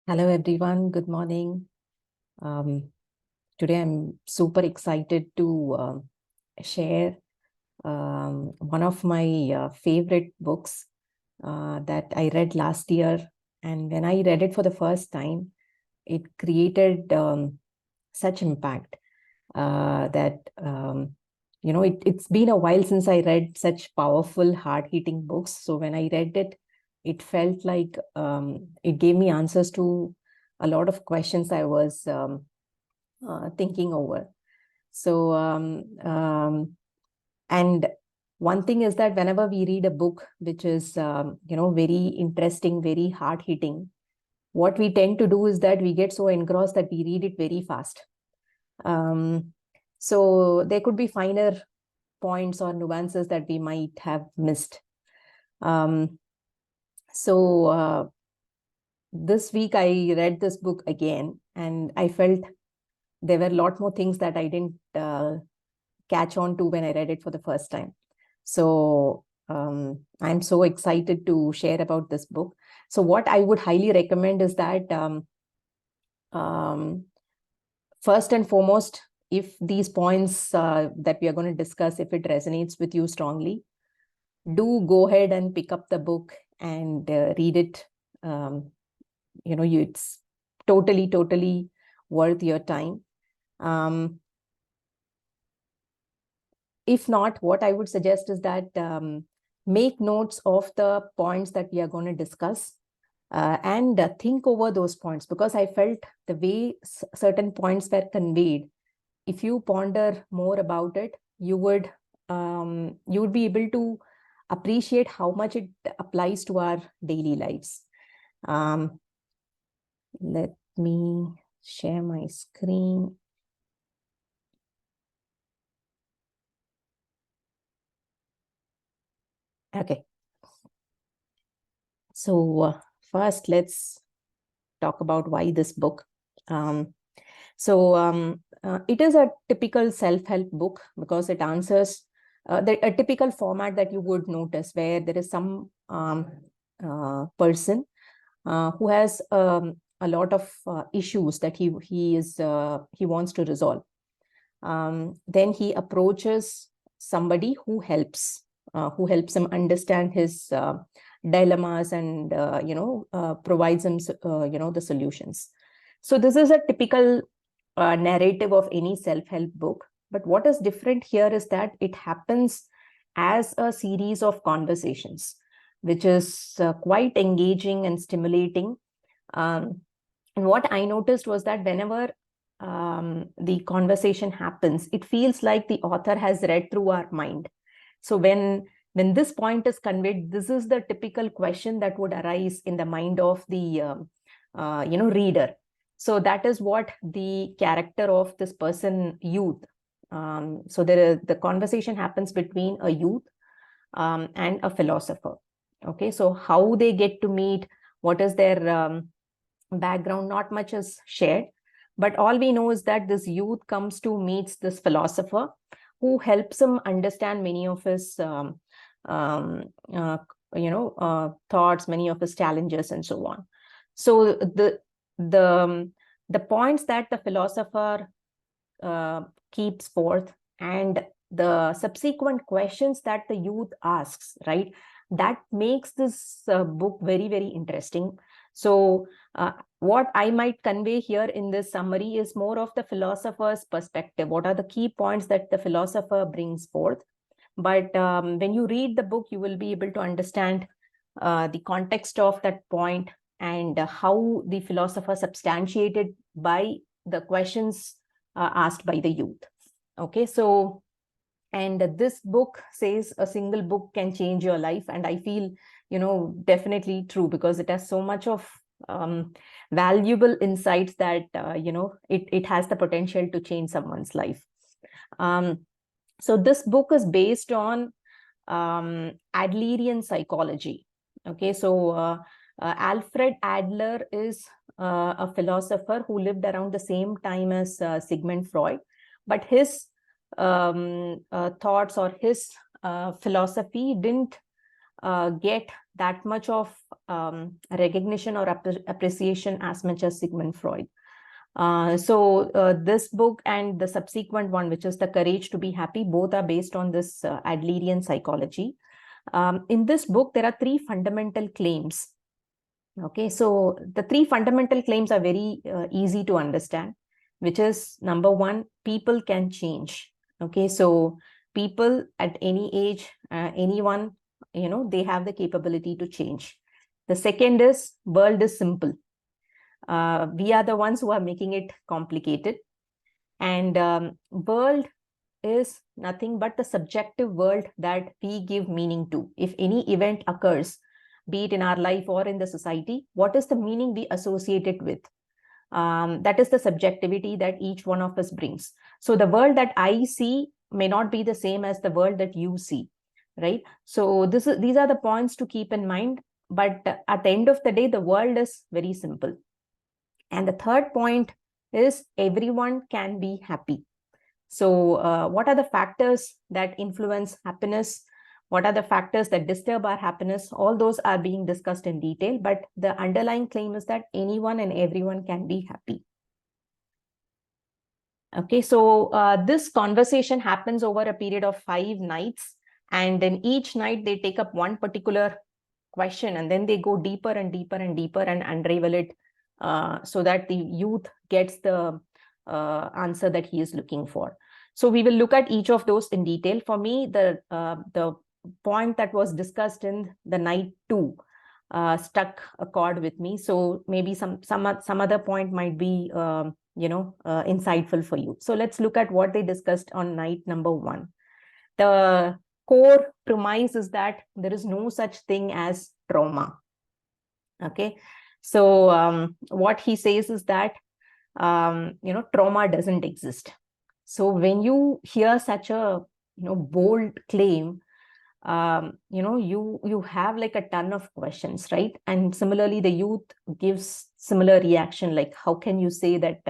Hello, everyone. Good morning. Um, Today, I'm super excited to share one of my favorite books that I read last year. And when I read it for the first time, it created such impact that it's been a while since I read such powerful, hard-hitting books. So when I read it, it felt like it gave me answers to a lot of questions I was thinking over. So, and one thing is that whenever we read a book which is, very interesting, very hard hitting, what we tend to do is that we get so engrossed that we read it very fast. So there could be finer points or nuances that we might have missed. Um, so this week I read this book again, and I felt there were a lot more things that I didn't catch on to when I read it for the first time. So I'm so excited to share about this book. So what I would highly recommend is that first and foremost, if these points that we are going to discuss, if it resonates with you strongly, do go ahead and pick up the book and read it. It's totally worth your time. If not, what I would suggest is that make notes of the points that we are going to discuss and think over those points, because I felt the way certain points were conveyed, if you ponder more about it, you would be able to appreciate how much it applies to our daily lives. Let me share my screen. Okay. So first, let's talk about why this book. It is a typical self-help book because it answers a typical format that you would notice, where there is some person who has a lot of issues that he wants to resolve. Then he approaches somebody who helps him understand his dilemmas and provides him the solutions. So this is a typical narrative of any self-help book. But what is different here is that it happens as a series of conversations, which is quite engaging and stimulating. And what I noticed was that whenever the conversation happens, it feels like the author has read through our mind. So when this point is conveyed, this is the typical question that would arise in the mind of the reader. So that is what the character of this person, youth. The conversation happens between a youth and a philosopher. Okay, so how they get to meet, what is their background, not much is shared. But all we know is that this youth comes to meet this philosopher who helps him understand many of his thoughts, many of his challenges, and so on. So the points that the philosopher keeps forth and the subsequent questions that the youth asks, right, that makes this book very interesting. So what I might convey here in this summary is more of the philosopher's perspective. What are the key points that the philosopher brings forth? But when you read the book, you will be able to understand the context of that point and how the philosopher substantiated by the questions asked by the youth. Okay, so, and this book says a single book can change your life. And I feel, definitely true, because it has so much of valuable insights that, it has the potential to change someone's life. So this book is based on Adlerian psychology. Okay, so Alfred Adler is a philosopher who lived around the same time as Sigmund Freud, but his thoughts or his philosophy didn't get that much of recognition or appreciation as much as Sigmund Freud. So this book and the subsequent one, which is The Courage to be Happy, both are based on this Adlerian psychology. In this book, there are 3 fundamental claims. Okay, so the 3 fundamental claims are very easy to understand, which is number 1, people can change. Okay, so people at any age, anyone, they have the capability to change. The second is world is simple. We are the ones who are making it complicated. And world is nothing but the subjective world that we give meaning to. If any event occurs, be it in our life or in the society, what is the meaning we associate it with? That is the subjectivity that each one of us brings. So the world that I see may not be the same as the world that you see, right? So these are the points to keep in mind. But at the end of the day, the world is very simple. And the third point is everyone can be happy. So what are the factors that influence happiness? What are the factors that disturb our happiness? All those are being discussed in detail, but the underlying claim is that anyone and everyone can be happy. Okay, so this conversation happens over a period of 5 nights, and in each night they take up one particular question, and then they go deeper and deeper and deeper and unravel it so that the youth gets the answer that he is looking for. So we will look at each of those in detail. For me, the point that was discussed in the night 2 struck a chord with me. So maybe some other point might be insightful for you. So let's look at what they discussed on night number 1. The core premise is that there is no such thing as trauma. Okay, so what he says is that trauma doesn't exist. So when you hear such a bold claim, you have like a ton of questions, right? And similarly, the youth gives similar reaction, like how can you say that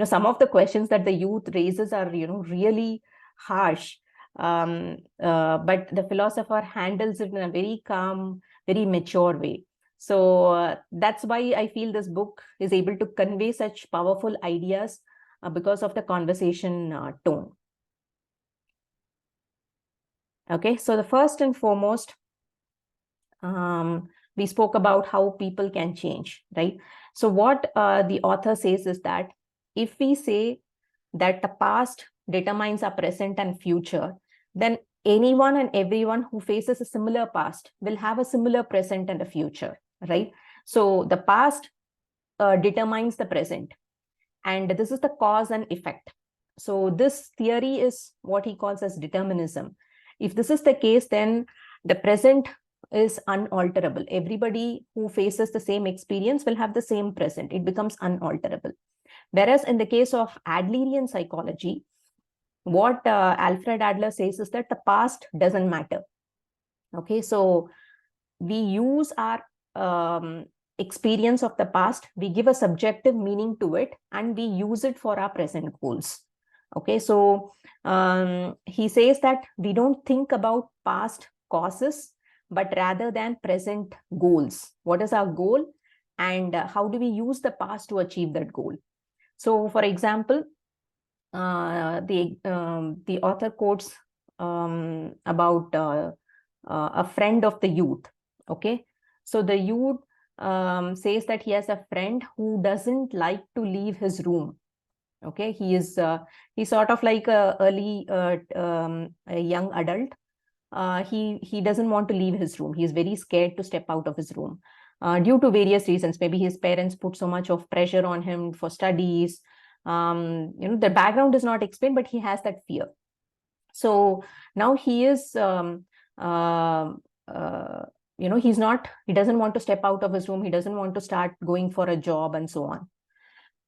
some of the questions that the youth raises are really harsh, but the philosopher handles it in a very calm, very mature way. So that's why I feel this book is able to convey such powerful ideas because of the conversation tone. Okay, so the first and foremost, we spoke about how people can change, right? So what the author says is that if we say that the past determines our present and future, then anyone and everyone who faces a similar past will have a similar present and a future, right? So the past determines the present, and this is the cause and effect. So this theory is what he calls as determinism. If this is the case, then the present is unalterable. Everybody who faces the same experience will have the same present. It becomes unalterable. Whereas in the case of Adlerian psychology, what Alfred Adler says is that the past doesn't matter. Okay, so we use our experience of the past, we give a subjective meaning to it, and we use it for our present goals. Okay, so he says that we don't think about past causes, but rather than present goals. What is our goal, and how do we use the past to achieve that goal? So, for example, the author quotes about a friend of the youth. Okay, so the youth says that he has a friend who doesn't like to leave his room. Okay, he's sort of like a young adult. He doesn't want to leave his room. He is very scared to step out of his room due to various reasons. Maybe his parents put so much of pressure on him for studies. The background is not explained, but he has that fear. So now he is he doesn't want to step out of his room. He doesn't want to start going for a job and so on.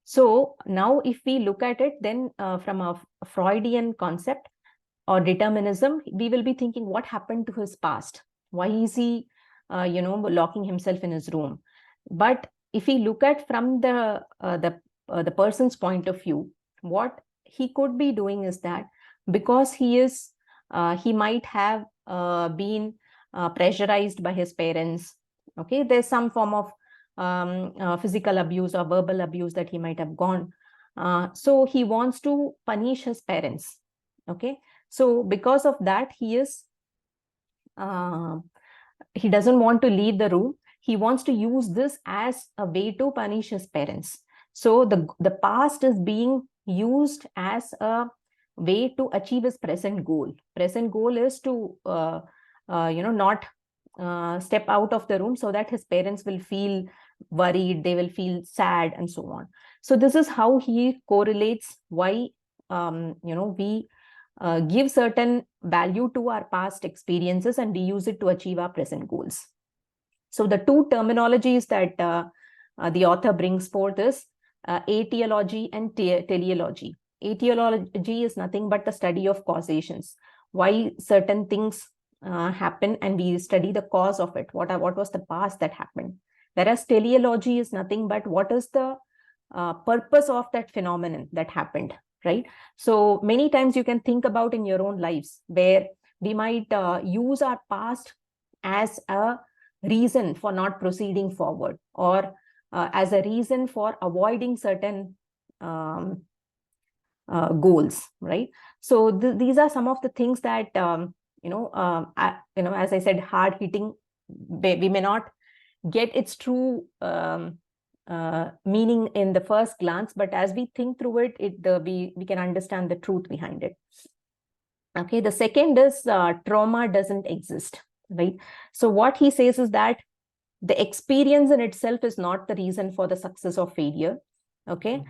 So now if we look at it, then from a Freudian concept or determinism, we will be thinking, what happened to his past? Why is he, locking himself in his room? But if we look at from the person's point of view, what he could be doing is that because he might have been pressurized by his parents. Okay, there's some form of physical abuse or verbal abuse that he might have gone. So he wants to punish his parents. Okay, so because of that, he doesn't want to leave the room. He wants to use this as a way to punish his parents. So the past is being used as a way to achieve his present goal. Present goal is to not step out of the room, so that his parents will feel worried, they will feel sad, and so on. So this is how he correlates why we give certain value to our past experiences and we use it to achieve our present goals. So the two terminologies that the author brings forth is etiology and teleology. Etiology is nothing but the study of causations, why certain things happen, and we study the cause of it. What was the past that happened? Whereas teleology is nothing but what is the purpose of that phenomenon that happened, right? So many times you can think about in your own lives where we might use our past as a reason for not proceeding forward, or as a reason for avoiding certain goals, right? So these are some of the things that as I said, hard hitting. We may not get its true meaning in the first glance, but as we think through it, we can understand the truth behind it. Okay, the second is trauma doesn't exist, right? So what he says is that the experience in itself is not the reason for the success or failure. Okay,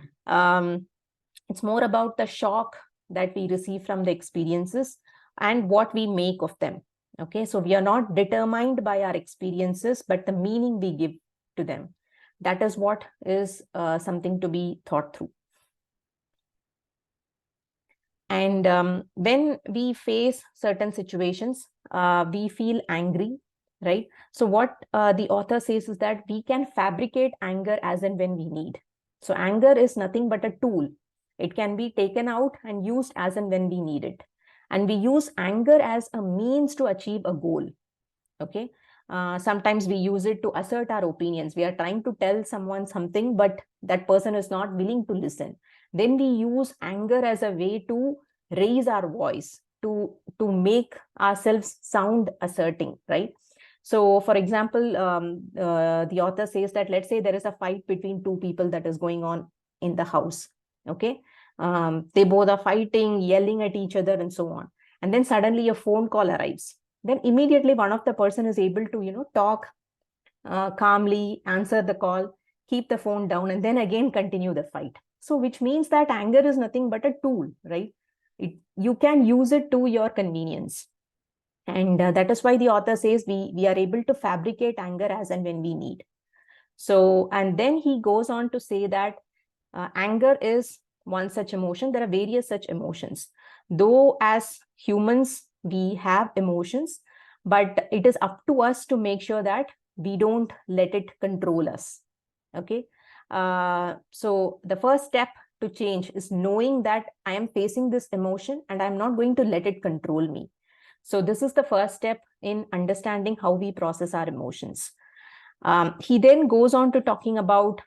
it's more about the shock that we receive from the experiences and what we make of them. Okay, so we are not determined by our experiences, but the meaning we give to them. That is what is something to be thought through. And when we face certain situations, we feel angry, right? So what the author says is that we can fabricate anger as and when we need. So anger is nothing but a tool. It can be taken out and used as and when we need it. And we use anger as a means to achieve a goal. Okay. Sometimes we use it to assert our opinions. We are trying to tell someone something, but that person is not willing to listen. Then we use anger as a way to raise our voice, to make ourselves sound asserting, right? So, for example, the author says that, let's say there is a fight between two people that is going on in the house. Okay. They both are fighting, yelling at each other, and so on. And then suddenly a phone call arrives. Then immediately one of the person is able to, talk calmly, answer the call, keep the phone down, and then again continue the fight. So which means that anger is nothing but a tool, right? You can use it to your convenience. And that is why the author says we are able to fabricate anger as and when we need. So, and then he goes on to say that anger is one such emotion. There are various such emotions. Though as humans, we have emotions, but it is up to us to make sure that we don't let it control us. Okay. So the first step to change is knowing that I am facing this emotion and I'm not going to let it control me. So this is the first step in understanding how we process our emotions. He then goes on to talking about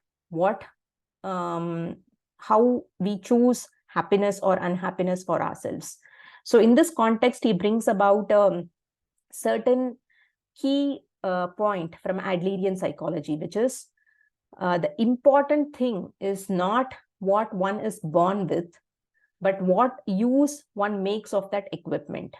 how we choose happiness or unhappiness for ourselves. So in this context, he brings about certain key point from Adlerian psychology, which is the important thing is not what one is born with, but what use one makes of that equipment.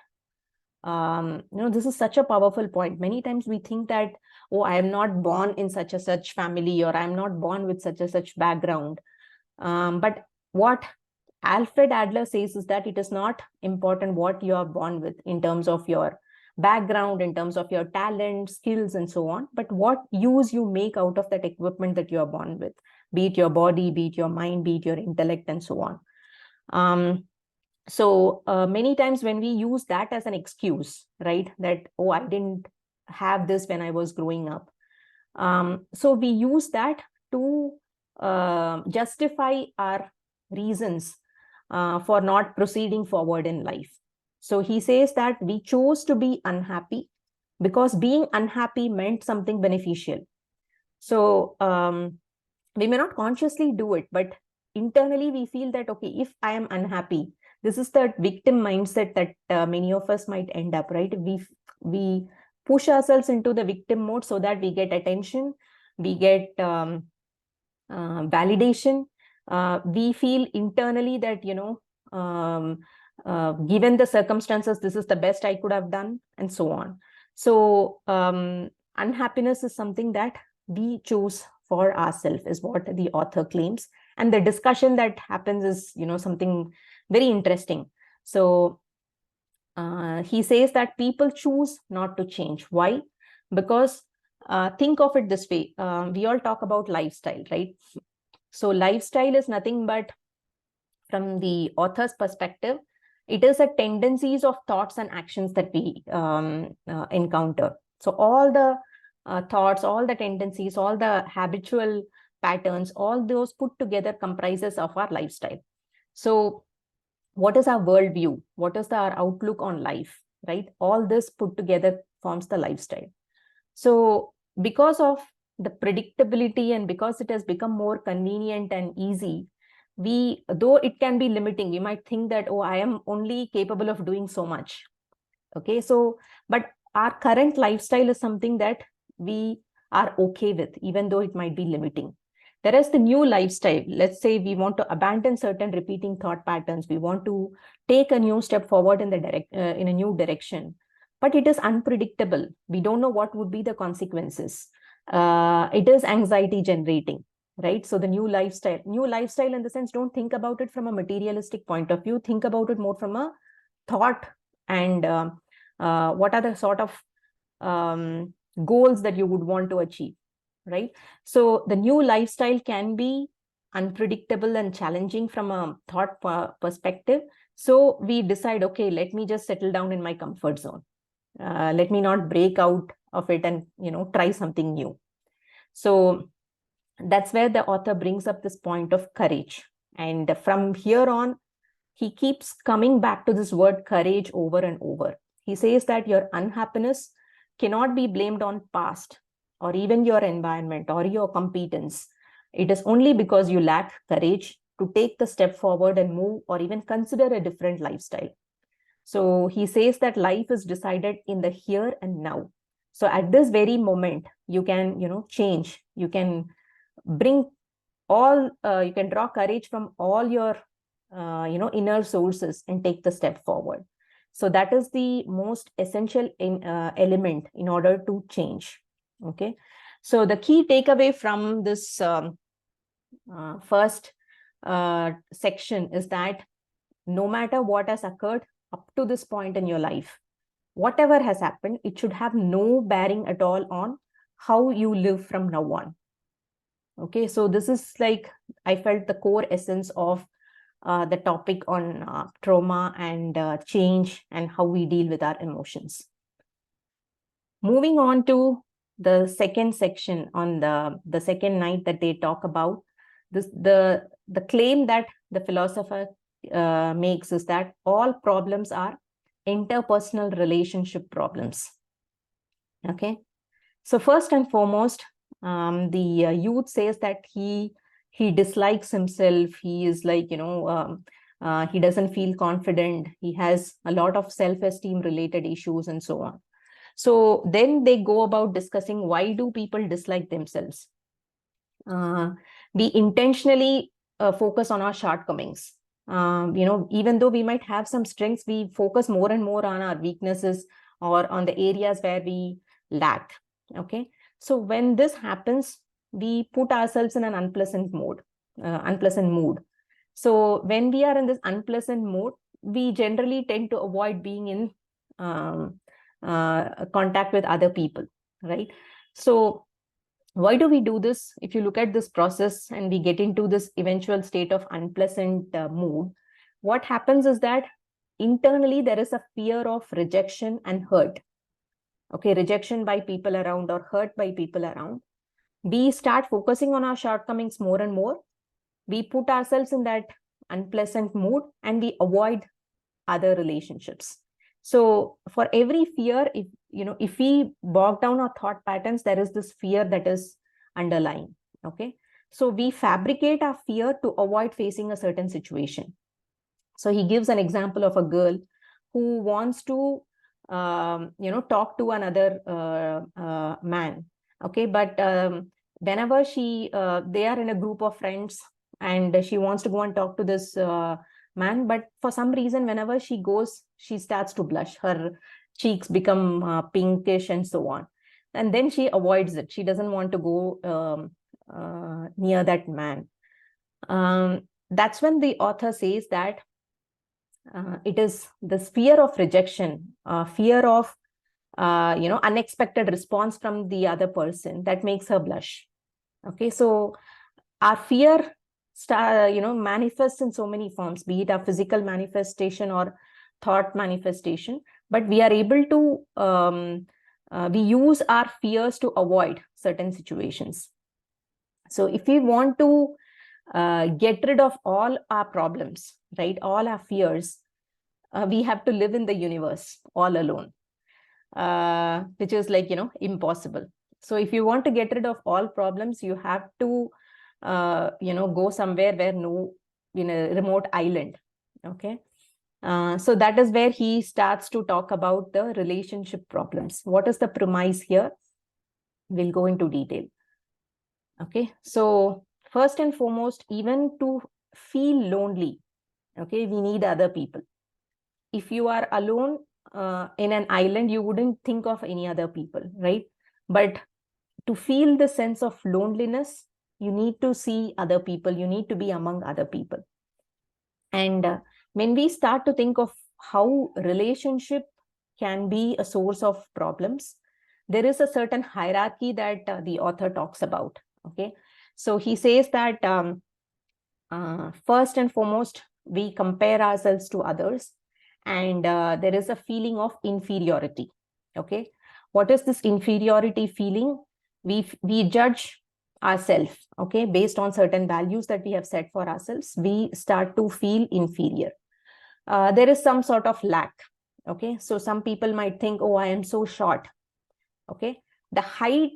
This is such a powerful point. Many times we think that, oh, I am not born in such a such family, or I am not born with such a such background. But what Alfred Adler says is that it is not important what you are born with in terms of your background, in terms of your talent, skills, and so on, but what use you make out of that equipment that you are born with, be it your body, be it your mind, be it your intellect, and so on. So many times when we use that as an excuse, right, that, oh, I didn't have this when I was growing up. So we use that to justify our reasons for not proceeding forward in life. So he says that we chose to be unhappy because being unhappy meant something beneficial. So we may not consciously do it, but internally we feel that, okay, if I am unhappy, this is the victim mindset that many of us might end up, right? We push ourselves into the victim mode so that we get attention, we get validation. We feel internally that, given the circumstances, this is the best I could have done, and so on. So unhappiness is something that we choose for ourselves, is what the author claims. And the discussion that happens is, something very interesting. So he says that people choose not to change. Why? Because think of it this way. We all talk about lifestyle, right? So lifestyle is nothing but, from the author's perspective, it is a tendencies of thoughts and actions that we encounter. So all the thoughts, all the tendencies, all the habitual patterns, all those put together comprises of our lifestyle. So what is our worldview? What is our outlook on life, right? All this put together forms the lifestyle. So because of the predictability and because it has become more convenient and easy, though it can be limiting, we might think that, oh, I am only capable of doing so much. Okay, so, but our current lifestyle is something that we are okay with, even though it might be limiting. Whereas the new lifestyle, let's say we want to abandon certain repeating thought patterns, we want to take a new step forward in a new direction, but it is unpredictable. We don't know what would be the consequences. It is anxiety generating, right? So the new lifestyle in the sense, don't think about it from a materialistic point of view. Think about it more from a thought and what are the sort of goals that you would want to achieve, right? So the new lifestyle can be unpredictable and challenging from a thought perspective. So we decide, okay, let me just settle down in my comfort zone. Let me not break out of it and, try something new. So that's where the author brings up this point of courage. And from here on, he keeps coming back to this word courage over and over. He says that your unhappiness cannot be blamed on past or even your environment or your competence. It is only because you lack courage to take the step forward and move or even consider a different lifestyle. So he says that life is decided in the here and now. So at this very moment, you can, change. You can bring you can draw courage from all your, inner sources and take the step forward. So that is the most essential element in order to change. Okay. So the key takeaway from this first section is that no matter what has occurred up to this point in your life, whatever has happened, it should have no bearing at all on how you live from now on. Okay, so this is like, I felt the core essence of the topic on trauma and change and how we deal with our emotions. Moving on to the second section, on the second night that they talk about, this, the claim that the philosopher makes is that all problems are interpersonal relationship problems. Okay, so first and foremost, the youth says that he dislikes himself. He is like, he doesn't feel confident. He has a lot of self-esteem related issues and so on. So then they go about discussing, why do people dislike themselves? We intentionally focus on our shortcomings. Even though we might have some strengths, we focus more and more on our weaknesses or on the areas where we lack. Okay, so when this happens, we put ourselves in an unpleasant mood. So when we are in this unpleasant mood, we generally tend to avoid being in contact with other people, right? So why do we do this? If you look at this process and we get into this eventual state of unpleasant mood, what happens is that internally there is a fear of rejection and hurt. Okay, rejection by people around or hurt by people around. We start focusing on our shortcomings more and more. We put ourselves in that unpleasant mood and we avoid other relationships. So for every fear, if we bog down our thought patterns, there is this fear that is underlying. Okay. So we fabricate our fear to avoid facing a certain situation. So he gives an example of a girl who wants to, talk to another man. Okay. But whenever they are in a group of friends and she wants to go and talk to this man, but for some reason, whenever she goes, she starts to blush. Her cheeks become pinkish and so on. And then she avoids it. She doesn't want to go near that man. That's when the author says that it is this fear of rejection, fear of unexpected response from the other person that makes her blush. Okay, so our fear manifests in so many forms, be it a physical manifestation or thought manifestation, but we are able to we use our fears to avoid certain situations. So if we want to get rid of all our problems, right, all our fears, we have to live in the universe all alone, which is like, impossible. So if you want to get rid of all problems, you have to go somewhere where in a remote island. Okay. So that is where he starts to talk about the relationship problems. What is the premise here? We'll go into detail. Okay. So first and foremost, even to feel lonely, okay, we need other people. If you are alone in an island, you wouldn't think of any other people, right? But to feel the sense of loneliness, you need to see other people, you need to be among other people. And when we start to think of how relationship can be a source of problems, there is a certain hierarchy that the author talks about. Okay, so he says that first and foremost, we compare ourselves to others, and there is a feeling of inferiority. Okay, what is this inferiority feeling? We judge ourselves, okay, based on certain values that we have set for ourselves. We start to feel inferior. There is some sort of lack. Okay, so some people might think, oh, I am so short. Okay, the height,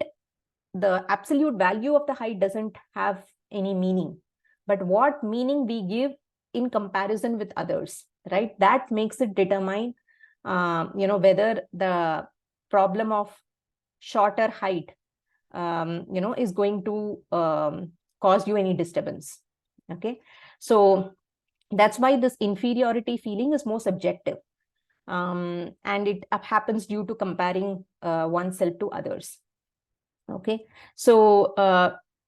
the absolute value of the height doesn't have any meaning, but what meaning we give in comparison with others, right, that makes it determine whether the problem of shorter height is going to cause you any disturbance. Okay, so that's why this inferiority feeling is more subjective, and it happens due to comparing oneself to others. Okay, so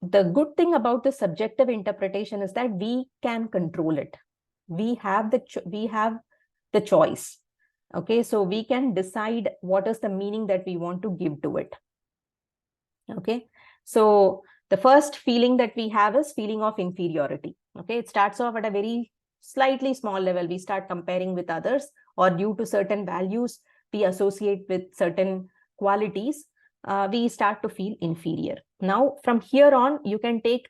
the good thing about the subjective interpretation is that we can control it. We have the choice. Okay, so we can decide what is the meaning that we want to give to it. Okay, so the first feeling that we have is feeling of inferiority. Okay, it starts off at a very slightly small level. We start comparing with others, or due to certain values we associate with certain qualities, we start to feel inferior. Now, from here on, you can take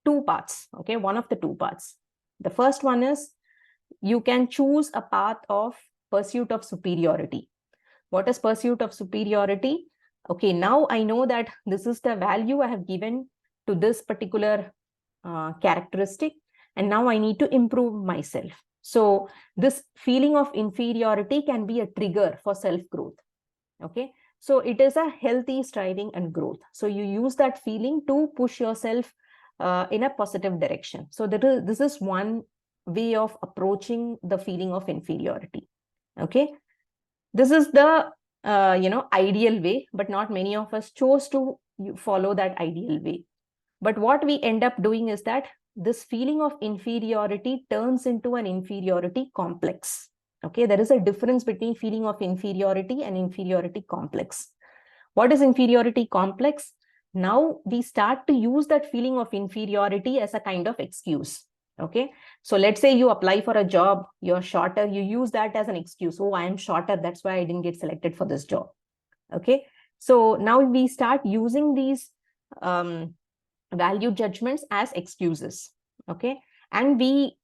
two paths. Okay, one of the two paths. The first one is you can choose a path of pursuit of superiority. What is pursuit of superiority? Okay, now I know that this is the value I have given to this particular characteristic, and now I need to improve myself. So this feeling of inferiority can be a trigger for self-growth. Okay, so it is a healthy striving and growth. So you use that feeling to push yourself in a positive direction. So this is one way of approaching the feeling of inferiority. Okay, this is the ideal way, but not many of us chose to follow that ideal way. But what we end up doing is that this feeling of inferiority turns into an inferiority complex. Okay, there is a difference between feeling of inferiority and inferiority complex. What is inferiority complex? Now we start to use that feeling of inferiority as a kind of excuse. Okay, so let's say you apply for a job, you're shorter, you use that as an excuse. Oh, I am shorter, that's why I didn't get selected for this job. Okay, so now we start using these value judgments as excuses. Okay, and we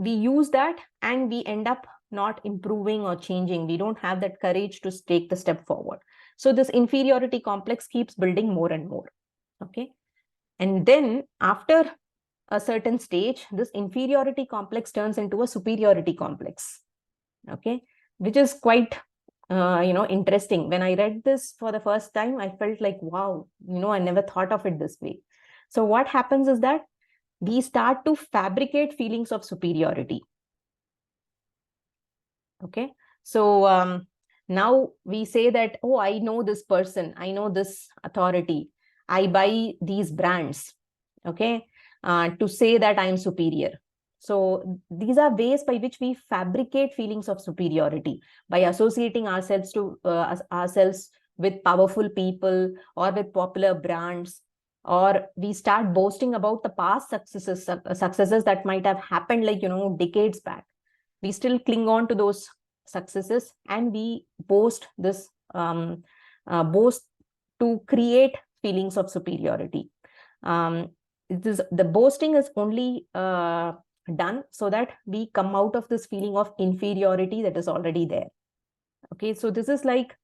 use that, and we end up not improving or changing. We don't have that courage to take the step forward. So this inferiority complex keeps building more and more. Okay. And then after a certain stage, this inferiority complex turns into a superiority complex. Okay. Which is quite interesting. When I read this for the first time, I felt like, wow, I never thought of it this way. So what happens is that we start to fabricate feelings of superiority. Okay. So now we say that, oh, I know this person, I know this authority, I buy these brands, okay, to say that I'm superior. So these are ways by which we fabricate feelings of superiority by associating ourselves with powerful people or with popular brands, or we start boasting about the past successes that might have happened like decades back. We still cling on to those successes and we boast to create feelings of superiority. The boasting is only done so that we come out of this feeling of inferiority that is already there. Okay, so this is like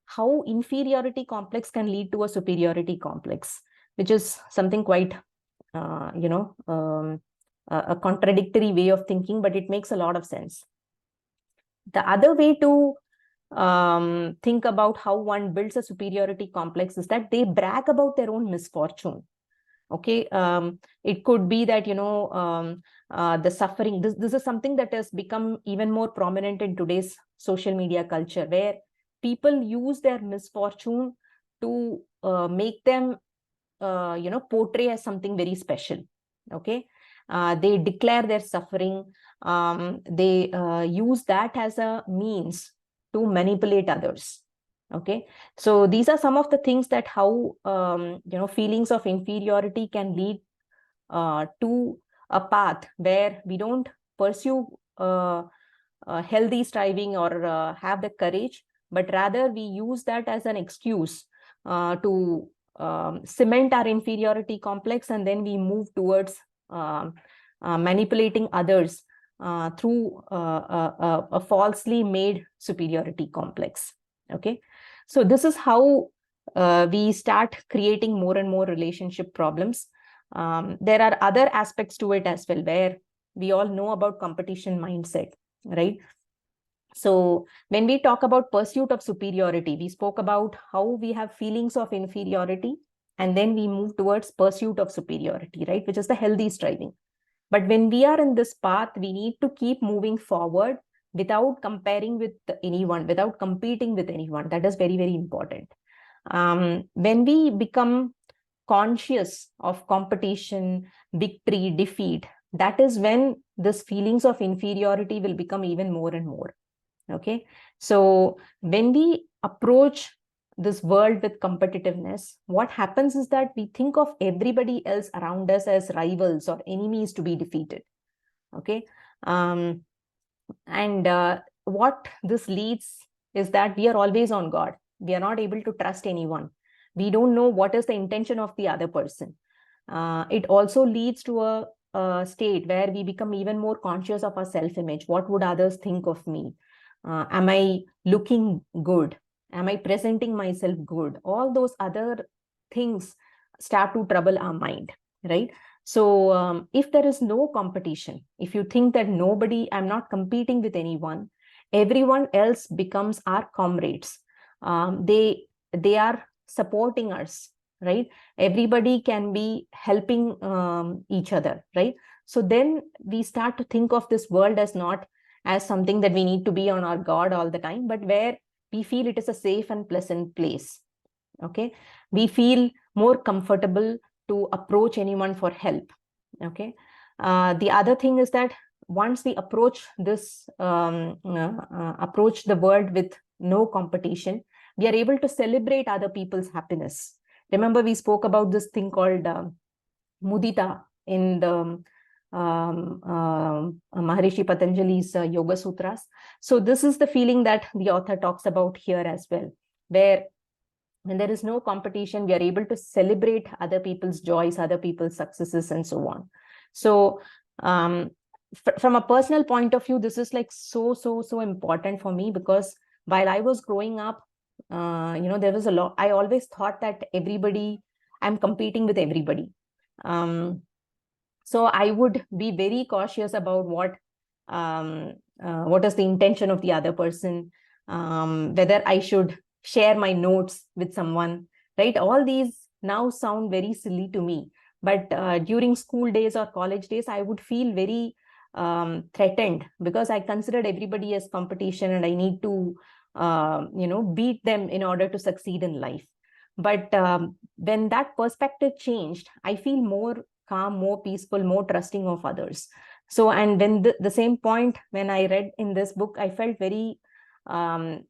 how inferiority complex can lead to a superiority complex, which is something quite a contradictory way of thinking, but it makes a lot of sense. The other way to think about how one builds a superiority complex is that they brag about their own misfortune. Okay, it could be that the suffering. This is something that has become even more prominent in today's social media culture, where people use their misfortune to make them portray as something very special. Okay, they declare their suffering. They use that as a means to manipulate others. Okay, so these are some of the things that how feelings of inferiority can lead to a path where we don't pursue healthy striving or have the courage, but rather we use that as an excuse to cement our inferiority complex, and then we move towards manipulating others through a falsely made superiority complex. Okay, so this is how we start creating more and more relationship problems. There are other aspects to it as well, where we all know about competition mindset, right? So when we talk about pursuit of superiority, we spoke about how we have feelings of inferiority, and then we move towards pursuit of superiority, right? Which is the healthy striving. But when we are in this path, we need to keep moving forward without comparing with anyone, without competing with anyone. That is very, very important. When we become conscious of competition, victory, defeat, that is when this feelings of inferiority will become even more and more. Okay, so when we approach this world with competitiveness, what happens is that we think of everybody else around us as rivals or enemies to be defeated. Okay, and what this leads is that we are always on guard. We are not able to trust anyone. We don't know what is the intention of the other person. It also leads to a state where we become even more conscious of our self-image. What would others think of me? Am I looking good? Am I presenting myself good? All those other things start to trouble our mind, right? So if there is no competition, if you think that I'm not competing with anyone, everyone else becomes our comrades. They are supporting us, right? Everybody can be helping each other, right? So then we start to think of this world as not as something that we need to be on our guard all the time, but where we feel it is a safe and pleasant place. Okay, we feel more comfortable to approach anyone for help. Okay, the other thing is that once we approach the world with no competition, we are able to celebrate other people's happiness. Remember, we spoke about this thing called mudita in the Maharishi Patanjali's Yoga Sutras. So this is the feeling that the author talks about here as well, where when there is no competition, we are able to celebrate other people's joys, other people's successes, and so on. So from a personal point of view, this is like so important for me, because while I was growing up, there was a lot. I always thought that I'm competing with everybody. So I would be very cautious about what is the intention of the other person, whether I should share my notes with someone, right? All these now sound very silly to me, but during school days or college days, I would feel very threatened, because I considered everybody as competition and I need to beat them in order to succeed in life. But when that perspective changed, I feel more calm, more peaceful, more trusting of others. So, and when the same point, when I read in this book, I felt very happy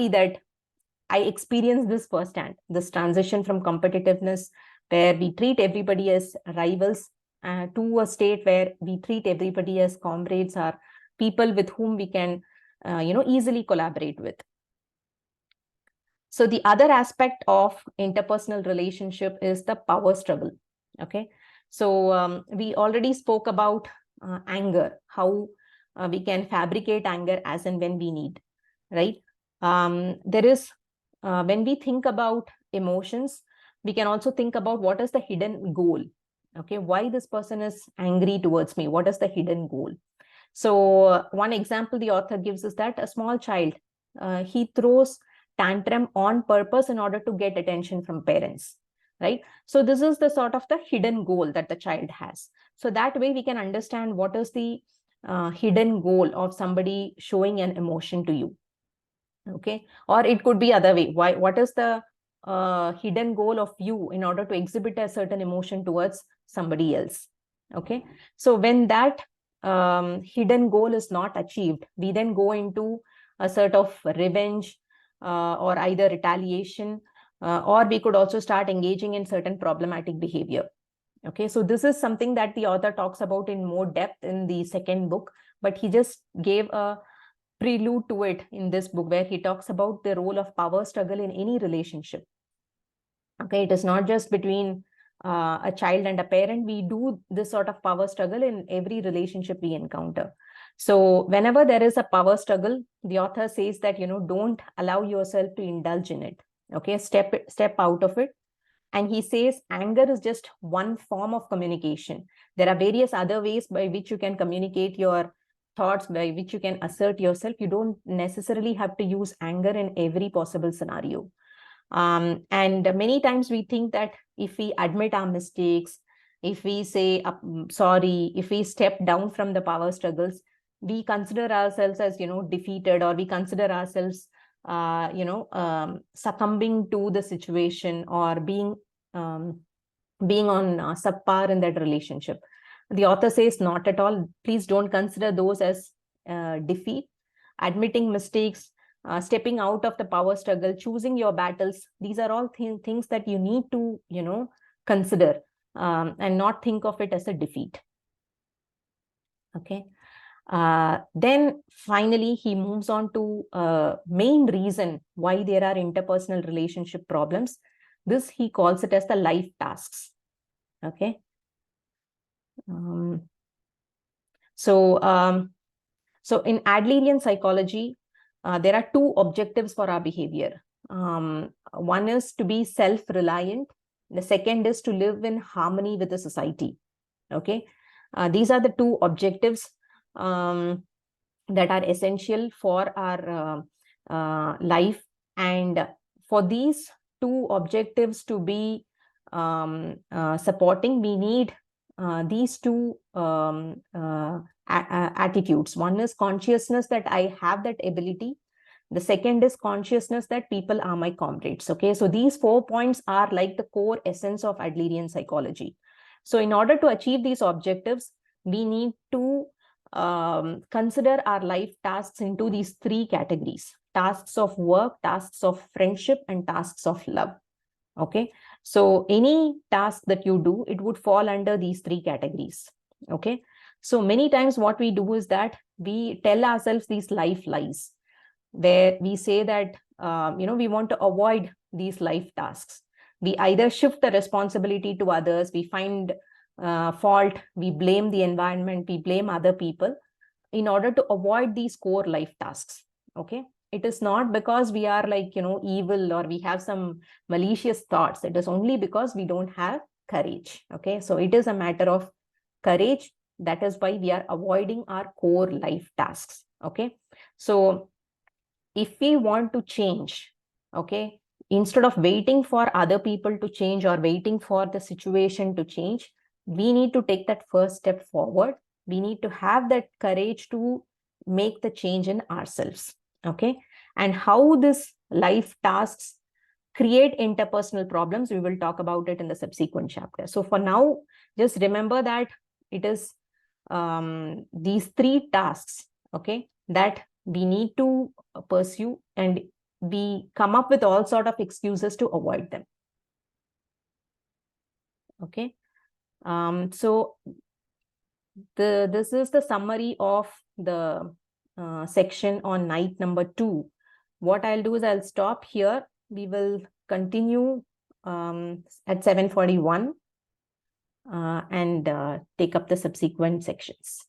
that I experienced this firsthand, this transition from competitiveness where we treat everybody as rivals, to a state where we treat everybody as comrades, or people with whom we can easily collaborate with. So the other aspect of interpersonal relationship is the power struggle. Okay, so we already spoke about anger, how we can fabricate anger as and when we need, right? There is when we think about emotions, we can also think about what is the hidden goal. Okay, why this person is angry towards me? What is the hidden goal? So one example the author gives is that a small child, he throws tantrum on purpose in order to get attention from parents, right? So this is the sort of the hidden goal that the child has. So that way we can understand what is the hidden goal of somebody showing an emotion to you. Okay, or it could be other way. What is the hidden goal of you in order to exhibit a certain emotion towards somebody else? Okay, so when that hidden goal is not achieved, we then go into a sort of revenge, or either retaliation, or we could also start engaging in certain problematic behavior. Okay, so this is something that the author talks about in more depth in the second book, but he just gave a prelude to it in this book, where he talks about the role of power struggle in any relationship. Okay, it is not just between a child and a parent. We do this sort of power struggle in every relationship we encounter. So whenever there is a power struggle, the author says that, don't allow yourself to indulge in it. Okay, step out of it. And he says anger is just one form of communication. There are various other ways by which you can communicate your thoughts, by which you can assert yourself. You don't necessarily have to use anger in every possible scenario. And many times we think that if we admit our mistakes, if we say sorry, if we step down from the power struggles, we consider ourselves as, defeated, or we consider ourselves succumbing to the situation, or being on subpar in that relationship. The author says not at all. Please don't consider those as defeat. Admitting mistakes, stepping out of the power struggle, choosing your battles, these are all things that you need to consider, and not think of it as a defeat. Okay, then finally he moves on to main reason why there are interpersonal relationship problems. This he calls it as the life tasks. Okay, so in Adlerian psychology, there are two objectives for our behavior. One is to be self-reliant. The second is to live in harmony with the society. Okay, these are the two objectives that are essential for our life. And for these two objectives to be supporting, we need these two attitudes. One is consciousness that I have that ability. The second is consciousness that people are my comrades. Okay, so these 4 points are like the core essence of Adlerian psychology. So in order to achieve these objectives, we need to consider our life tasks into these 3 categories: tasks of work, tasks of friendship, and tasks of love. Okay, so any task that you do, it would fall under these 3 categories. Okay, so many times what we do is that we tell ourselves these life lies, where we say that we want to avoid these life tasks. We either shift the responsibility to others, we find fault, we blame the environment, we blame other people in order to avoid these core life tasks. Okay, it is not because we are like, evil, or we have some malicious thoughts. It is only because we don't have courage. Okay, so it is a matter of courage. That is why we are avoiding our core life tasks. Okay, so if we want to change, okay, instead of waiting for other people to change or waiting for the situation to change, we need to take that first step forward. We need to have that courage to make the change in ourselves. Okay, and how this life tasks create interpersonal problems, we will talk about it in the subsequent chapter. So for now, just remember that it is these three tasks, okay, that we need to pursue, and we come up with all sort of excuses to avoid them. Okay, so this is the summary of the section on night number 2. What I'll do is I'll stop here. We will continue at 7:41 and take up the subsequent sections.